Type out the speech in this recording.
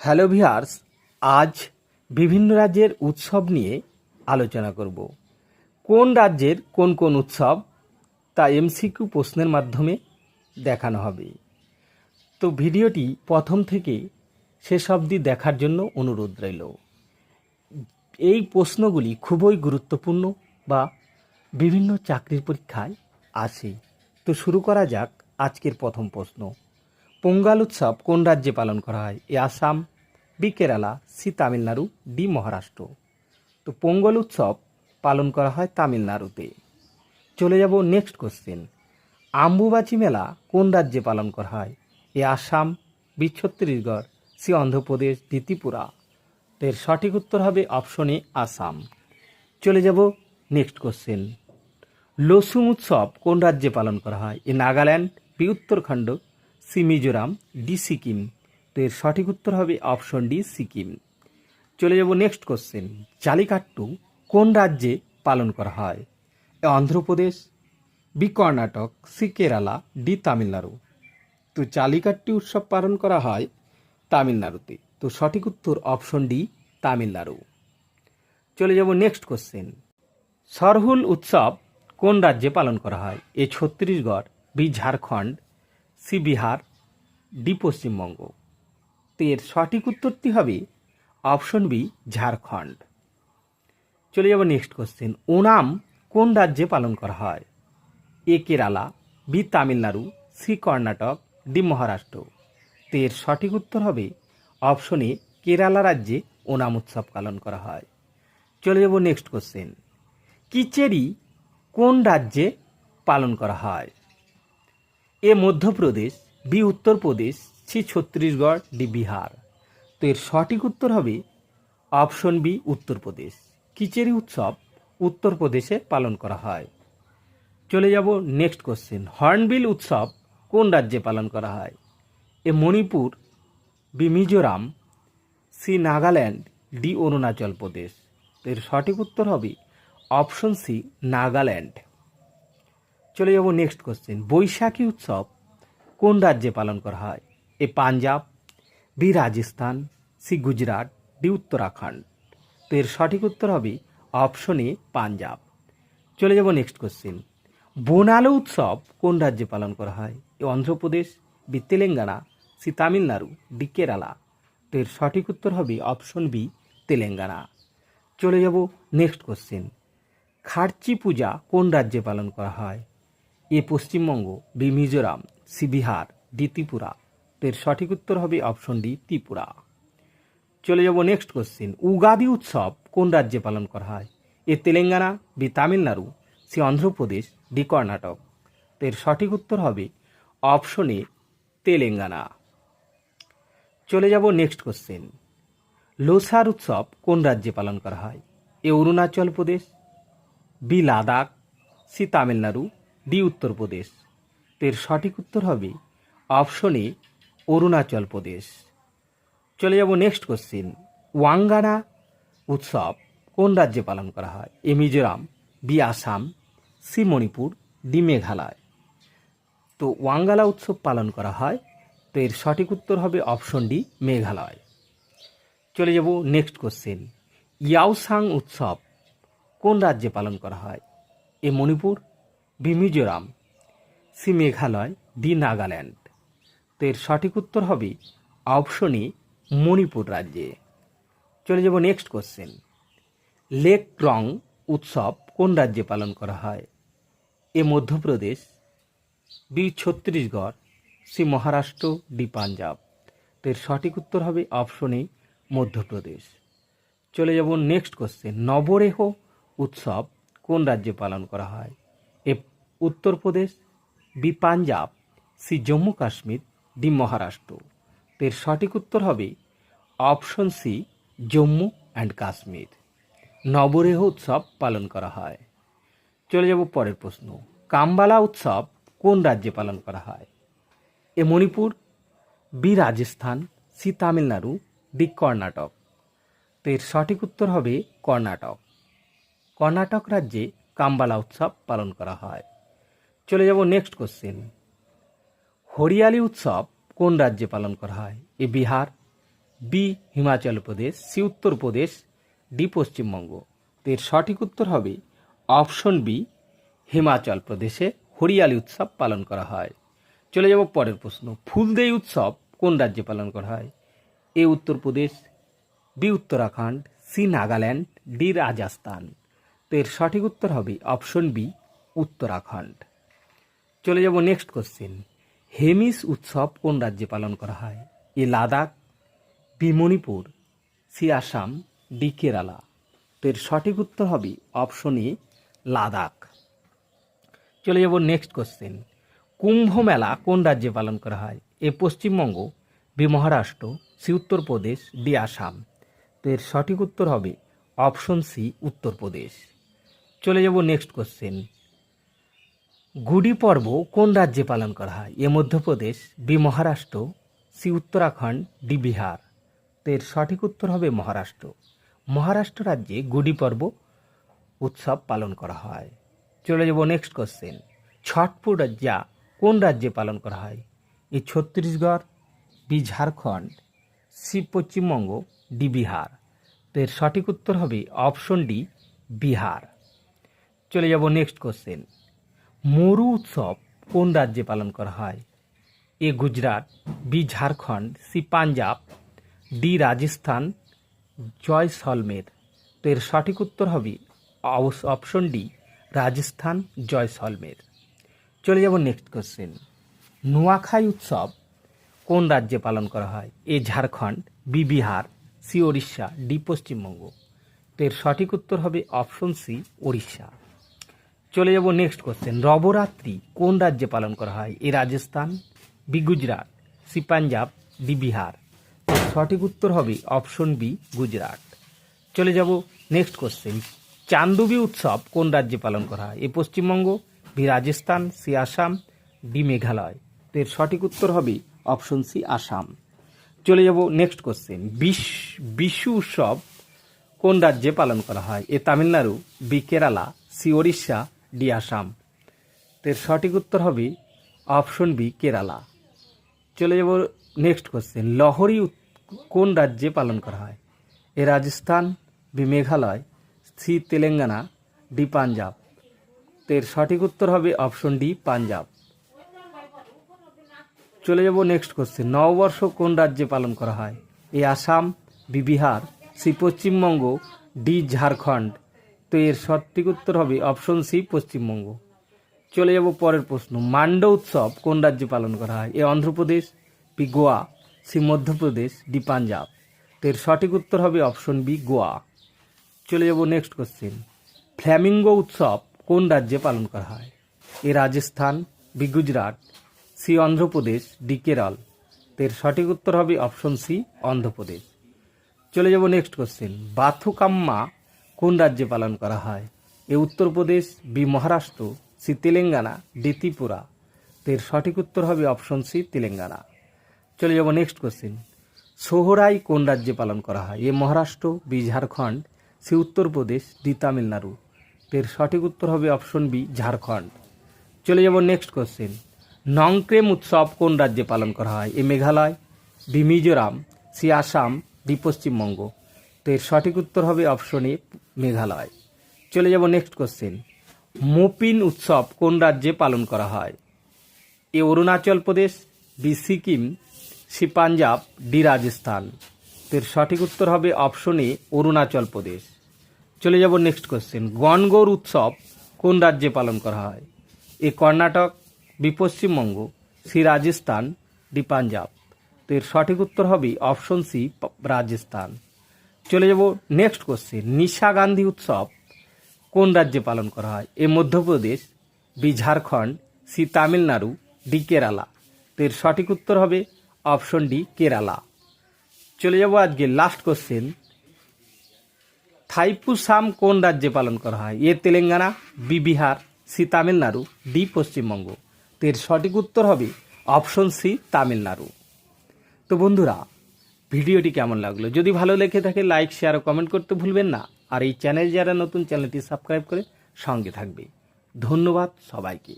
Hello viewers, আজ বিভিন্ন রাজ্যের উৎসব নিয়ে আলোচনা করব। কোন রাজ্যের কোন কোন উৎসব তা এমসিকিউ প্রশ্নের মাধ্যমে দেখানো হবে। তো ভিডিওটি প্রথম থেকে শেষ অবধি দেখার জন্য অনুরোধ রইল। এই প্রশ্নগুলি খুবই গুরুত্বপূর্ণ বা বিভিন্ন চাকরির পরীক্ষায় আসে। তো শুরু করা যাক আজকের প্রথম প্রশ্ন। পোঙ্গাল উৎসব কোন রাজ্যে পালন করা হয়? A Assam, B Kerala, C Tamil Nadu, D Maharashtra. তো পোঙ্গল উৎসব পালন করা হয় তামিলনাড়ুতে। চলে যাব নেক্সট কোশ্চেন। আম্বুবাচী মেলা কোন রাজ্যে পালন করা হয়? A Assam, B Chhattisgarh, C Andhra Pradesh, D Tripura. এর সঠিক উত্তর হবে অপশন এ আসাম। চলে যাব নেক্সট কোশ্চেন। লোসুং উৎসব কোন রাজ্যে পালন করা হয়? A Nagaland, B Uttarakhand, C Mizoram, D Sikkim. তো এর সঠিক উত্তর হবে অপশন ডি সিকিম। চলে যাব নেক্সট কোশ্চেন। জালিকাট্টু কোন রাজ্যে পালন করা হয়? A Andhra Pradesh, B Karnataka, C Kerala, D Tamil Nadu. তো জালিকাট্টু উৎসব পালন করা হয় তামিলনাড়ুতে। তো সঠিক উত্তর অপশন ডি তামিলনাড়ু। চলে যাব নেক্সট কোশ্চেন। সরহুল উৎসব কোন রাজ্যে পালন করা হয়? A Chhattisgarh, B Jharkhand, C Bihar, D Paschimbanga. তো এর সঠিক উত্তরটি হবে অপশন বি ঝাড়খণ্ড। চলে যাব নেক্সট কোশ্চেন। ওনাম কোন রাজ্যে পালন করা হয়? A Kerala, B Tamil Nadu, C Karnataka, D Maharashtra. তো এর সঠিক উত্তর হবে অপশন এ কেরালা রাজ্যে ওনাম উৎসব পালন করা হয়। চলে যাব নেক্সট কোশ্চেন। কিচেরি কোন রাজ্যে পালন করা হয়? A Madhya Pradesh, B Uttar Pradesh, C Chhattisgarh, D Bihar. তো এর সঠিক উত্তর হবে অপশন বি উত্তরপ্রদেশ। কিচেরি উৎসব উত্তরপ্রদেশে পালন করা হয়। চলে যাব নেক্সট কোশ্চেন। হর্নবিল উৎসব কোন রাজ্যে পালন করা হয়? A Manipur, B Mizoram, C Nagaland, D Arunachal Pradesh. এর সঠিক উত্তর হবে অপশন সি নাগাল্যান্ড। চলে যাব নেক্সট কোশ্চেন। বৈশাখী উৎসব কোন রাজ্যে পালন করা হয়? A Punjab, B Rajasthan, C Gujarat, D Uttarakhand. তো এর সঠিক উত্তর হবে অপশন এ পাঞ্জাব। চলে যাব নেক্সট কোশ্চেন। বোনালো উৎসব কোন রাজ্যে পালন করা হয়? A Andhra Pradesh, B Telangana, C Tamil Nadu, D Kerala. তো এর সঠিক উত্তর হবে অপশন বি তেলেঙ্গানা। চলে যাব নেক্সট কোশ্চেন। খার্চি পূজা কোন রাজ্যে পালন করা হয়? A Paschimbanga, B Mizoram, C Bihar, D Tripura. তো এর সঠিক উত্তর হবে অপশন ডি ত্রিপুরা। চলে যাব নেক্সট কোশ্চেন। উগাদি উৎসব কোন রাজ্যে পালন করা হয়? A Telangana, B Tamil Nadu, C Andhra Pradesh, D Karnataka. তো এর সঠিক উত্তর হবে অপশন এ তেলেঙ্গানা। চলে যাব নেক্সট কোশ্চেন। লোসার উৎসব কোন রাজ্যে পালন করা হয়? A Arunachal Pradesh, B Ladakh, C Tamil Nadu, D Uttar Pradesh. তো এর সঠিক উত্তর হবে অপশন এ অরুণাচল প্রদেশ। চলে যাব নেক্সট কোশ্চেন। ওয়াঙ্গানা উৎসব কোন রাজ্যে পালন করা হয়? A Mizoram, B Assam, C Manipur, D Meghalaya. তো ওয়াঙ্গালা উৎসব পালন করা হয়। তো এর সঠিক উত্তর হবে অপশন ডি মেঘালয়। চলে যাব নেক্সট কোশ্চেন। ইয়াওসাং উৎসব কোন রাজ্যে পালন করা হয়? A Manipur, B Mizoram, C Meghalaya, D Nagaland. তো এর সঠিক উত্তর হবে অপশন এ মণিপুর রাজ্যে। চলে যাব নেক্সট কোশ্চেন। লেক রং উৎসব কোন রাজ্যে পালন করা হয়? A Madhya Pradesh, B Chhattisgarh, C Maharashtra, D Punjab. তো এর সঠিক উত্তর হবে অপশন এ মধ্যপ্রদেশ। চলে যাব নেক্সট কোশ্চেন। নবরেহ উৎসব কোন রাজ্যে পালন করা হয়? A Uttar Pradesh, B Punjab, C Jammu Kashmir, D Maharashtra. তো এর সঠিক উত্তর হবে option C Jammu and Kashmir. Navreh উৎসব পালন করা হয়। চলে যাব পরের প্রশ্ন। কাম্বালা উৎসব কোন রাজ্যে পালন করা হয়? A Manipur, B Rajasthan, C Tamil Nadu, D Karnataka. তো এর সঠিক উত্তর হবে কর্ণাটক। কর্ণাটক রাজ্যে কাম্বালা উৎসব পালন করা হয়। চলে যাব নেক্সট কোশ্চেন। হরিয়ালি উৎসব কোন রাজ্যে পালন করা হয়? এ Bihar, B Himachal Pradesh, C Uttar Pradesh, D Paschimbanga. তো এর সঠিক উত্তর হবে অপশন বি, হিমাচল প্রদেশে হরিয়ালি উৎসব পালন করা হয়। চলে যাব পরের প্রশ্ন। ফুলদেই উৎসব কোন রাজ্যে পালন করা হয়? A Uttar Pradesh, B Uttarakhand, C Nagaland, D Rajasthan. তো এর সঠিক উত্তর হবে অপশন বি, উত্তরাখণ্ড। চলে যাব নেক্সট কোশ্চেন। হেমিস উৎসব কোন রাজ্যে পালন করা হয়? A Ladakh, B Manipur, C Assam, D Kerala. তো এর সঠিক উত্তর হবে অপশন এ, লাদাখ। চলে যাব নেক্সট কোশ্চেন। কুম্ভ মেলা কোন রাজ্যে পালন করা হয়? A Paschimbanga, B Maharashtra, C Uttar Pradesh, D Assam. তো এর সঠিক উত্তর হবে অপশন সি, উত্তরপ্রদেশ। চলে যাব নেক্সট কোশ্চেন। গুড়ি পর্ব কোন রাজ্যে পালন করা হয়? A Madhya Pradesh, B Maharashtra, C Uttarakhand, D Bihar. তো এর সঠিক উত্তর হবে মহারাষ্ট্র। মহারাষ্ট্র রাজ্যে গুড়ি পর্ব উৎসব পালন করা হয়। চলে যাব নেক্সট কোশ্চেন। ছট পূজা কোন রাজ্যে পালন করা হয়? A Chhattisgarh, B Jharkhand, C Paschimbanga, D Bihar. তো এর সঠিক উত্তর হবে অপশন ডি, বিহার। চলে যাব নেক্সট কোশ্চেন। মরু উৎসব কোন রাজ্যে পালন করা হয়? A Gujarat, B Jharkhand, C Punjab, D Rajasthan, Jaisalmer. তো এর সঠিক উত্তর হবে অপশন ডি, রাজস্থান, জয়সলমের। চলে যাব নেক্সট কোশ্চেন। নোয়াখাই উৎসব কোন রাজ্যে পালন করা হয়? A Jharkhand, B Bihar, C Odisha, D Paschimbanga. তো এর সঠিক উত্তর হবে অপশন সি, ওড়িশা। চলে যাব নেক্সট কোশ্চেন। নবরাত্রি কোন রাজ্যে পালন করা হয়? A Rajasthan, B Gujarat, C Punjab, D Bihar. তো সঠিক উত্তর হবে অপশন বি, গুজরাট। চলে যাব নেক্সট কোশ্চেন। চান্দুবি উৎসব কোন রাজ্যে পালন করা হয়? A Paschimbanga, B Rajasthan, C Assam, D Meghalaya. তো এর সঠিক উত্তর হবে অপশন সি, আসাম। চলে যাব নেক্সট কোশ্চেন। বিশু উৎসব কোন রাজ্যে পালন করা হয়? A Tamil Nadu, B Kerala, C Odisha, D Assam. তো এর সঠিক উত্তর হবে অপশন বি, কেরালা। চলে যাব নেক্সট কোশ্চেন। লহরি কোন রাজ্যে পালন করা হয়? A Rajasthan, B Meghalaya, C Telangana, D Punjab. তো এর সঠিক উত্তর হবে অপশন ডি, পাঞ্জাব। চলে যাব নেক্সট কোশ্চেন। নববর্ষ কোন রাজ্যে পালন করা হয়? A Assam, B Bihar, C Paschimbanga, D Jharkhand. তো এর সঠিক উত্তর হবে অপশন সি, পশ্চিমবঙ্গ। চলে যাব পরের প্রশ্ন। মান্ড উৎসব কোন রাজ্যে পালন করা হয়? A Andhra Pradesh, B Goa, C Madhya Pradesh, D Punjab. তো এর সঠিক উত্তর হবে অপশন বি, গোয়া। চলে যাব নেক্সট কোশ্চেন। ফ্ল্যামিঙ্গো উৎসব কোন রাজ্যে পালন করা হয়? A Rajasthan, B Gujarat, C Andhra Pradesh, D Kerala. তো এর সঠিক উত্তর হবে অপশন সি, অন্ধ্রপ্রদেশ। চলে যাব নেক্সট কোশ্চেন। বাথুকাম্মা কোন রাজ্যে পালন করা হয়? A Uttar Pradesh, B Maharashtra, C Telangana, D Tripura. তো এর সঠিক উত্তর হবে অপশন সি, তেলেঙ্গানা। চলে যাব নেক্সট কোশ্চেন। সোহরাই কোন রাজ্যে পালন করা হয়? A Maharashtra, B Jharkhand, C Uttar Pradesh, D Tamil Nadu. তো এর সঠিক উত্তর হবে অপশন বি, ঝাড়খণ্ড। চলে যাব নেক্সট কোশ্চেন। নংক্রেম উৎসব কোন রাজ্যে পালন করা হয়? A Meghalaya, B Mizoram, C Assam, D Paschimbanga. তো এর সঠিক উত্তর হবে অপশন এ, মেঘালয়। চলে যাব নেক্সট কোশ্চেন। মোপিন উৎসব কোন রাজ্যে পালন করা হয়? A Arunachal Pradesh, B Sikkim, C Punjab, D Rajasthan. তো এর সঠিক উত্তর হবে অপশন এ, অরুণাচল প্রদেশ। চলে যাব নেক্সট কোশ্চেন। গণগৌর উৎসব কোন রাজ্যে পালন করা হয়? A Karnataka, B Paschimbanga, C Rajasthan, D Punjab. তো এর সঠিক উত্তর হবে অপশন সি, রাজস্থান। চলে যাব নেক্সট কোশ্চেন। নিশা গান্ধী উৎসব কোন রাজ্যে পালন করা হয়? A Madhya Pradesh, B Jharkhand, C Tamil Nadu, D Kerala. তো এর সঠিক উত্তর হবে অপশন ডি, কেরালা। চলে যাব আজকে লাস্ট কোশ্চেন। থাইপুসাম কোন রাজ্যে পালন করা হয়? A Telangana, B Bihar, C Tamil Nadu, D Paschimbanga. তো এর সঠিক উত্তর হবে অপশন সি, তামিলনাড়ু। তো বন্ধুরা, ভিডিওটি কেমন লাগলো? যদি ভালো লেগে থাকে লাইক, শেয়ার ও কমেন্ট করতে ভুলবেন না। আর এই চ্যানেল যারা নতুন, চ্যানেলটি সাবস্ক্রাইব করে সঙ্গে থাকবে। ধন্যবাদ সবাইকে।